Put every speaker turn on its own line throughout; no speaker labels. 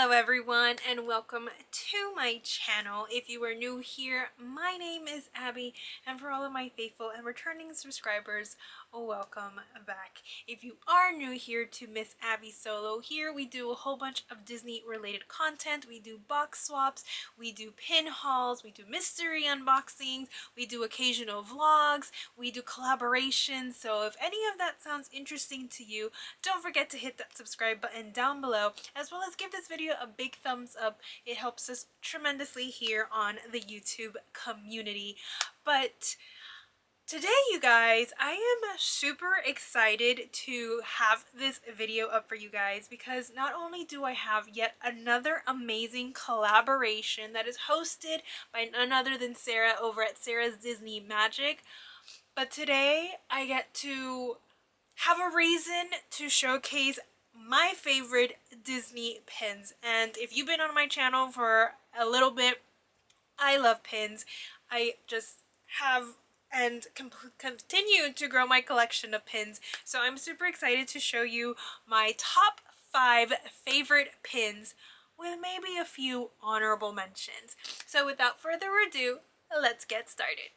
Hello everyone and welcome to my channel. If you are new here, my name is Abby, and for all of my faithful and returning subscribers, welcome back. If you are new here to MissAbbySolo, here we do a whole bunch of Disney related content. We do box swaps, we do pin hauls, we do mystery unboxings, we do occasional vlogs, we do collaborations. So if any of that sounds interesting to you, don't forget to hit that subscribe button down below, as well as give this video a big thumbs up. It helps us tremendously here on the YouTube community. But today, you guys, I am super excited to have this video up for you guys because not only do I have yet another amazing collaboration that is hosted by none other than Sara over at Sara's Disney Magic, but today I get to have a reason to showcase my favorite Disney pins. And if you've been on my channel for a little bit, I love pins. I just have and continue to grow my collection of pins. So I'm super excited to show you my top 5 favorite pins with maybe a few honorable mentions. So without further ado, let's get started.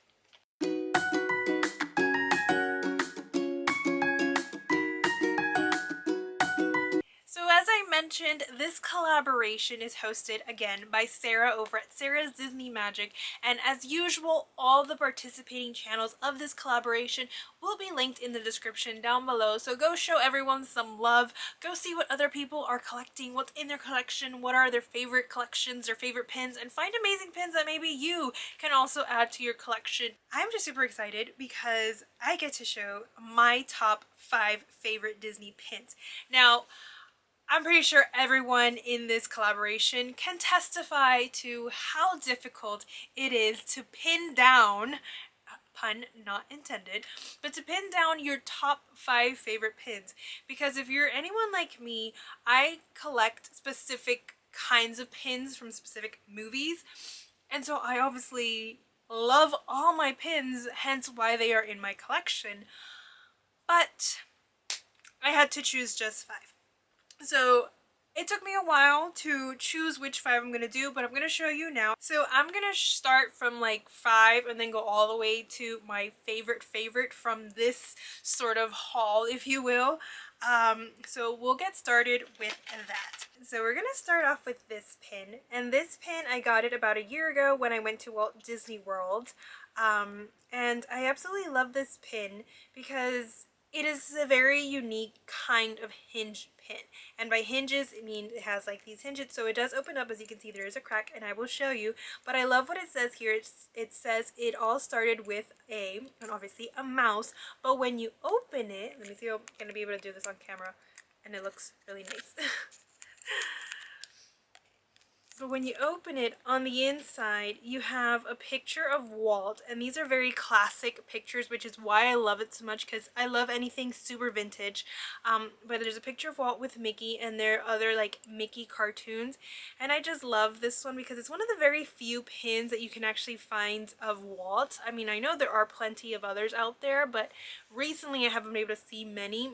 So as I mentioned, this collaboration is hosted again by Sara over at Sara's Disney Magic, and as usual, all the participating channels of this collaboration will be linked in the description down below. So go show everyone some love, go see what other people are collecting, what's in their collection, what are their favorite collections or favorite pins, and find amazing pins that maybe you can also add to your collection. I'm just super excited because I get to show my top 5 favorite Disney pins. Now, I'm pretty sure everyone in this collaboration can testify to how difficult it is to pin down, pun not intended, but to pin down your top 5 favorite pins. Because if you're anyone like me, I collect specific kinds of pins from specific movies, and so I obviously love all my pins, hence why they are in my collection. But I had to choose just 5. So it took me a while to choose which 5 I'm going to do, but I'm going to show you now. So I'm going to start from like 5 and then go all the way to my favorite from this sort of haul, if you will. So we'll get started with that. So we're going to start off with this pin, and this pin I got it about a year ago when I went to Walt Disney World. And I absolutely love this pin because it is a very unique kind of hinge pin. And by hinges, I mean it has like these hinges, so it does open up. As you can see, there is a crack, and I will show you. But I love what it says here. It says it all started with and obviously a mouse, but when you open it, let me see if I'm going to be able to do this on camera, and it looks really nice. But when you open it, on the inside, you have a picture of Walt, and these are very classic pictures, which is why I love it so much, because I love anything super vintage. But there's a picture of Walt with Mickey, and there are other like Mickey cartoons, and I just love this one because it's one of the very few pins that you can actually find of Walt. I mean, I know there are plenty of others out there, but recently I haven't been able to see many.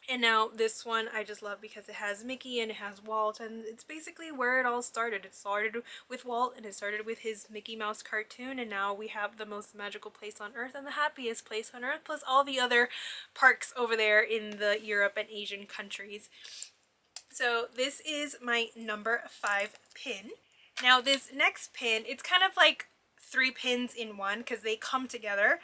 And now this one I just love because it has Mickey and it has Walt, and it's basically where it all started. It started with Walt, and it started with his Mickey Mouse cartoon, and now we have the most magical place on earth and the happiest place on earth, plus all the other parks over there in the Europe and Asian countries. So this is my number 5 pin. Now this next pin, it's kind of like 3 pins in one because they come together,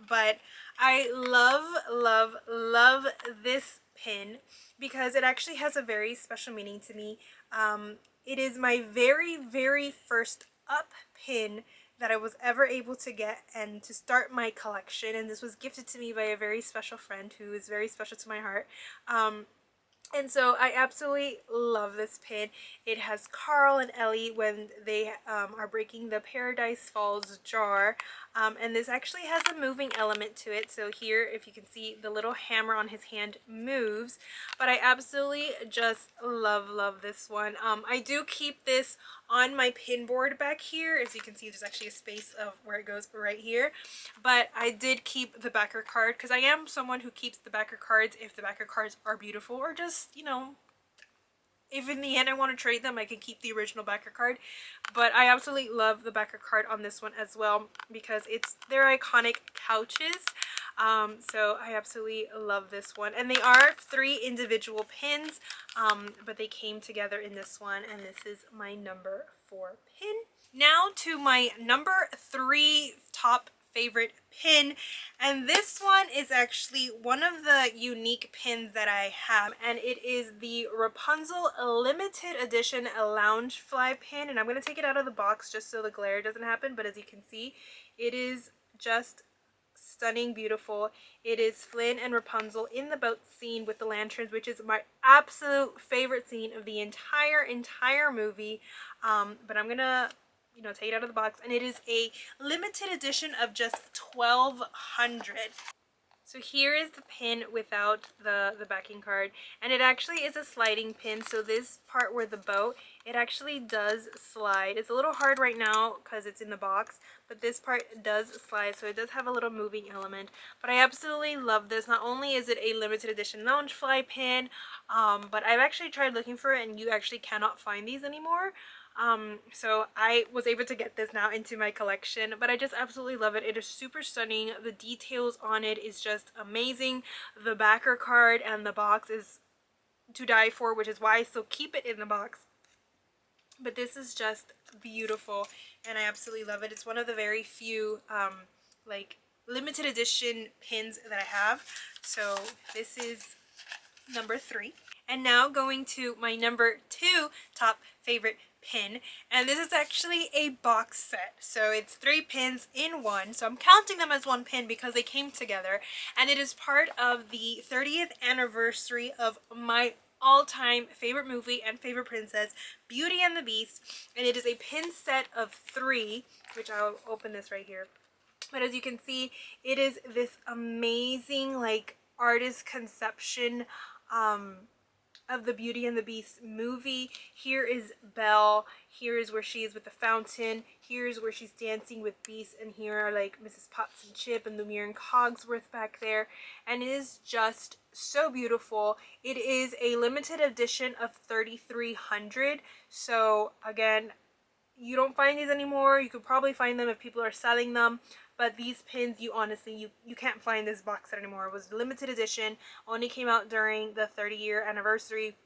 but I love this pin because it actually has a very special meaning to me. It is my very first up pin that I was ever able to get and to start my collection, and this was gifted to me by a very special friend who is very special to my heart. And so I absolutely love this pin. It has Carl and Ellie when they are breaking the Paradise Falls jar. And this actually has a moving element to it. So here, if you can see, the little hammer on his hand moves. But I absolutely just love this one. I do keep this on my pin board back here. As you can see, there's actually a space of where it goes right here. But I did keep the backer card because I am someone who keeps the backer cards if the backer cards are beautiful or just, you know, if in the end I want to trade them, I can keep the original backer card. But I absolutely love the backer card on this one as well because it's their iconic couches. So I absolutely love this one. And they are 3 individual pins, but they came together in this one, and this is my number 4 pin. Now to my number 3 top favorite pin, and this one is actually one of the unique pins that I have, and it is the Rapunzel limited edition Loungefly pin. And I'm going to take it out of the box just so the glare doesn't happen, but as you can see, it is just stunning, beautiful. It is Flynn and Rapunzel in the boat scene with the lanterns, which is my absolute favorite scene of the entire movie. But I'm gonna take it out of the box, and it is a limited edition of just 1,200. So here is the pin without the backing card, and it actually is a sliding pin. So this part where the boat, it actually does slide. It's a little hard right now because it's in the box, but this part does slide, so it does have a little moving element. But I absolutely love this. Not only is it a limited edition Loungefly pin, but I've actually tried looking for it, and you actually cannot find these anymore. So I was able to get this now into my collection, but I just absolutely love it. It is super stunning. The details on it is just amazing. The backer card and the box is to die for, which is why I still keep it in the box. But this is just beautiful, and I absolutely love it. It's one of the very few like limited edition pins that I have. So this is number 3. And now going to my number 2 top favorite pin, and this is actually a box set, so it's 3 pins in one, so I'm counting them as one pin because they came together, and it is part of the 30th anniversary of my all-time favorite movie and favorite princess, Beauty and the Beast. And it is a pin set of 3, which I'll open this right here. But as you can see, it is this amazing like artist conception of the Beauty and the Beast movie. Here is Belle. Here is where she is with the fountain. Here is where she's dancing with Beast. And here are like Mrs. Potts and Chip and Lumiere and Cogsworth back there. And it is just so beautiful. It is a limited edition of 3,300. So again, you don't find these anymore. You could probably find them if people are selling them. But these pins, you honestly, you can't find this box set anymore. It was limited edition, only came out during the 30-year anniversary,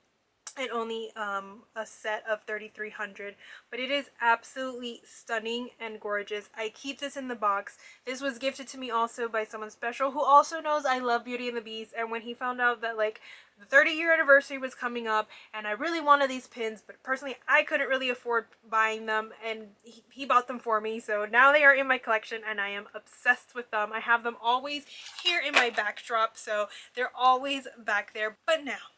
and only a set of 3,300. But it is absolutely stunning and gorgeous. I keep this in the box. This was gifted to me also by someone special who also knows I love Beauty and the Beast, and when he found out that like the 30-year anniversary was coming up and I really wanted these pins, but personally I couldn't really afford buying them, and he bought them for me, so now they are in my collection and I am obsessed with them. I have them always here in my backdrop, so they're always back there. But now,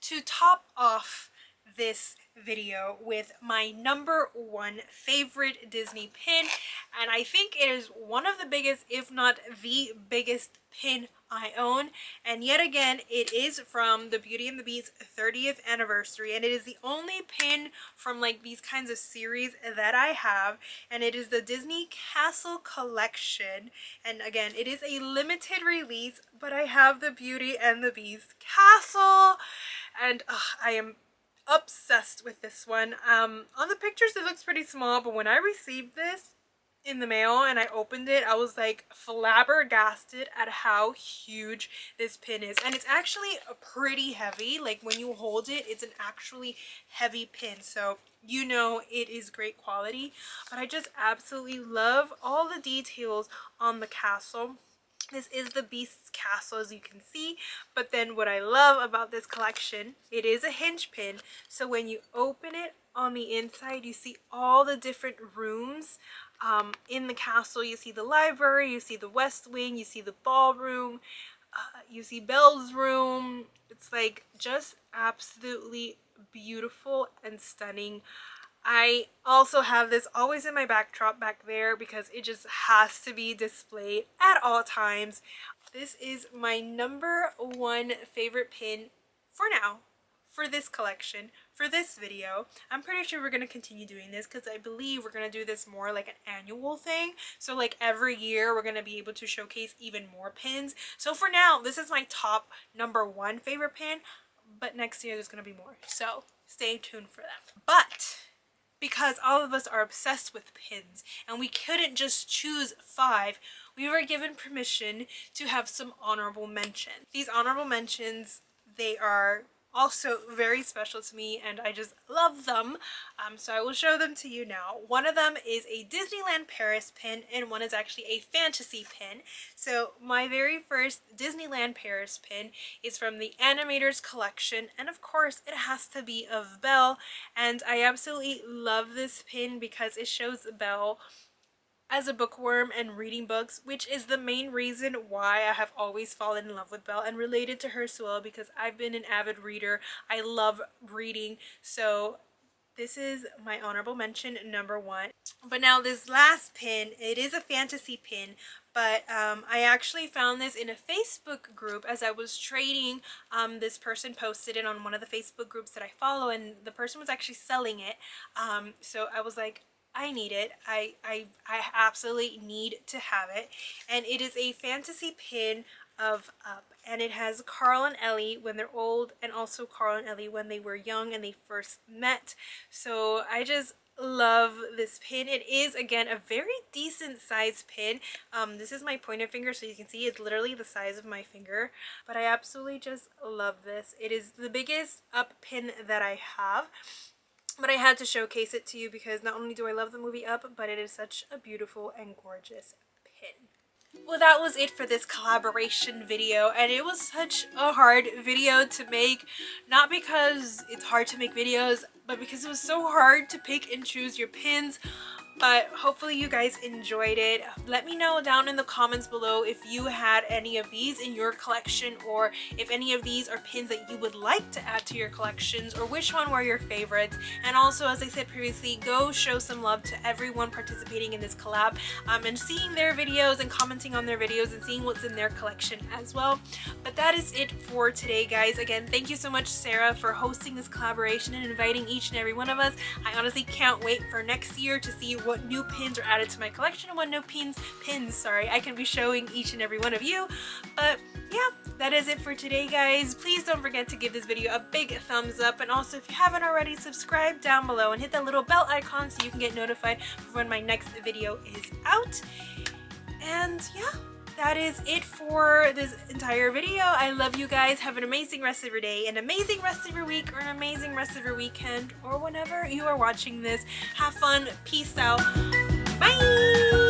to top off this video with my number 1 favorite Disney pin, and I think it is one of the biggest, if not the biggest pin I own, and yet again it is from the Beauty and the Beast 30th anniversary, and it is the only pin from like these kinds of series that I have, and it is the Disney Castle collection. And again, it is a limited release, but I have the Beauty and the Beast castle, and I am obsessed with this one. On the pictures it looks pretty small, but when I received this in the mail and I opened it, I was like flabbergasted at how huge this pin is. And it's actually pretty heavy. Like when you hold it, it's an actually heavy pin, so you know it is great quality. But I just absolutely love all the details on the castle. This is the Beast's castle, as you can see, but then what I love about this collection, it is a hinge pin, so when you open it on the inside, you see all the different rooms in the castle. You see the library, you see the West Wing, you see the ballroom, you see Belle's room. It's like just absolutely beautiful and stunning. I also have this always in my backdrop back there because it just has to be displayed at all times. This is my number 1 favorite pin for now, for this collection, for this video. I'm pretty sure we're going to continue doing this because I believe we're going to do this more like an annual thing. So like every year we're going to be able to showcase even more pins. So for now, this is my top number 1 favorite pin. but next year there's going to be more. So stay tuned for that. But because all of us are obsessed with pins and we couldn't just choose 5, we were given permission to have some honorable mentions. These honorable mentions, they are also very special to me and I just love them. So I will show them to you now. One of them is a Disneyland Paris pin and one is actually a fantasy pin. So my very first Disneyland Paris pin is from the Animators collection, and of course it has to be of Belle, and I absolutely love this pin because it shows Belle as a bookworm and reading books, which is the main reason why I have always fallen in love with Belle and related to her as well, because I've been an avid reader. I love reading, so this is my honorable mention number 1. But now this last pin, it is a fantasy pin, but I actually found this in a Facebook group as I was trading. This person posted it on one of the Facebook groups that I follow, and the person was actually selling it. So I was like, I need it. I absolutely need to have it. And it is a fantasy pin of Up, and it has Carl and Ellie when they're old, and also Carl and Ellie when they were young and they first met. So I just love this pin. It is, again, a very decent size pin. This is my pointer finger, so you can see it's literally the size of my finger, but I absolutely just love this. It is the biggest Up pin that I have. But I had to showcase it to you because not only do I love the movie Up, but it is such a beautiful and gorgeous pin. Well, that was it for this collaboration video, and it was such a hard video to make. Not because it's hard to make videos, but because it was so hard to pick and choose your pins. But hopefully you guys enjoyed it. Let me know down in the comments below if you had any of these in your collection, or if any of these are pins that you would like to add to your collections, or which one were your favorites. And also, as I said previously, go show some love to everyone participating in this collab, and seeing their videos and commenting on their videos and seeing what's in their collection as well. But that is it for today, guys. Again, thank you so much, Sara, for hosting this collaboration and inviting each and every one of us. I honestly can't wait for next year to see what new pins are added to my collection and what new pins I can be showing each and every one of you. But yeah, that is it for today, guys. Please don't forget to give this video a big thumbs up, and also if you haven't already, subscribe down below and hit that little bell icon so you can get notified when my next video is out. And yeah, that is it for this entire video. I love you guys. Have an amazing rest of your day, an amazing rest of your week, or an amazing rest of your weekend, or whenever you are watching this. Have fun. Peace out. Bye.